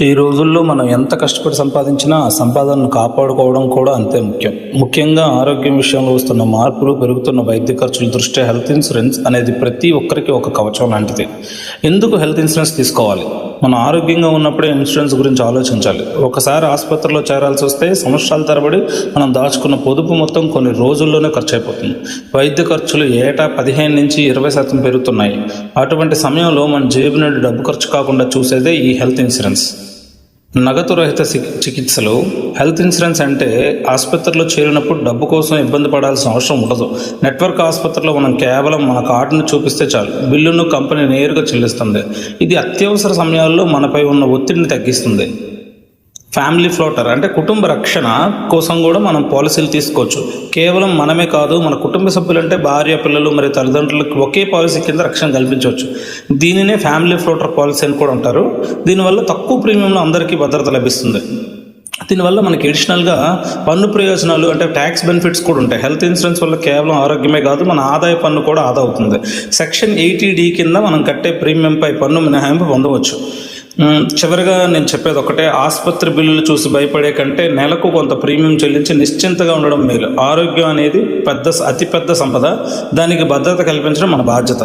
ఈ రోజుల్లో మనం ఎంత కష్టపడి సంపాదించినా ఆ సంపాదనను కాపాడుకోవడం కూడా అంతే ముఖ్యం. ముఖ్యంగా ఆరోగ్యం విషయంలో వస్తున్న మార్పులు, పెరుగుతున్న వైద్య ఖర్చుల దృష్ట్యా హెల్త్ ఇన్సూరెన్స్ అనేది ప్రతి ఒక్కరికి ఒక కవచం లాంటిది. ఎందుకు హెల్త్ ఇన్సూరెన్స్ తీసుకోవాలి? మనం ఆరోగ్యంగా ఉన్నప్పుడే ఇన్సూరెన్స్ గురించి ఆలోచించాలి. ఒకసారి ఆసుపత్రిలో చేరాల్సి వస్తే సంవత్సరాల తరబడి మనం దాచుకున్న పొదుపు మొత్తం కొన్ని రోజుల్లోనే ఖర్చు అయిపోతుంది. వైద్య ఖర్చులు ఏటా 15 నుంచి 20% పెరుగుతున్నాయి. అటువంటి సమయంలో మన జేబు నుండి డబ్బు ఖర్చు కాకుండా చూసేదే ఈ హెల్త్ ఇన్సూరెన్స్. నగదు రహిత చికిత్సలు. హెల్త్ ఇన్సూరెన్స్ అంటే ఆసుపత్రిలో చేరినప్పుడు డబ్బు కోసం ఇబ్బంది పడాల్సిన అవసరం ఉండదు. నెట్వర్క్ ఆసుపత్రిలో మనం కేవలం మన కార్డును చూపిస్తే చాలు, బిల్లును కంపెనీ నేరుగా చెల్లిస్తుంది. ఇది అత్యవసర సమయాల్లో మనపై ఉన్న ఒత్తిడిని తగ్గిస్తుంది. ఫ్యామిలీ ఫ్లోటర్ అంటే కుటుంబ రక్షణ కోసం కూడా మనం పాలసీలు తీసుకోవచ్చు. కేవలం మనమే కాదు, మన కుటుంబ సభ్యులంటే భార్య, పిల్లలు మరియు తల్లిదండ్రులకు ఒకే పాలసీ కింద రక్షణ కల్పించవచ్చు. దీనినే ఫ్యామిలీ ఫ్లోటర్ పాలసీ అని కూడా అంటారు. దీనివల్ల తక్కువ ప్రీమియంలో అందరికీ భద్రత లభిస్తుంది. దీనివల్ల మనకి అడిషనల్గా పన్ను ప్రయోజనాలు అంటే ట్యాక్స్ బెనిఫిట్స్ కూడా ఉంటాయి. హెల్త్ ఇన్సూరెన్స్ వల్ల కేవలం ఆరోగ్యమే కాదు, మన ఆదాయ పన్ను కూడా ఆదా అవుతుంది. సెక్షన్ 80D కింద మనం కట్టే ప్రీమియంపై పన్ను మినహాయింపు పొందవచ్చు. చివరిగా నేను చెప్పేది ఒకటే, ఆసుపత్రి బిల్లులు చూసి భయపడే కంటే నెలకు కొంత ప్రీమియం చెల్లించి నిశ్చింతగా ఉండడం మేలు. ఆరోగ్యం అనేది అతిపెద్ద సంపద. దానికి భద్రత కల్పించడం మన బాధ్యత.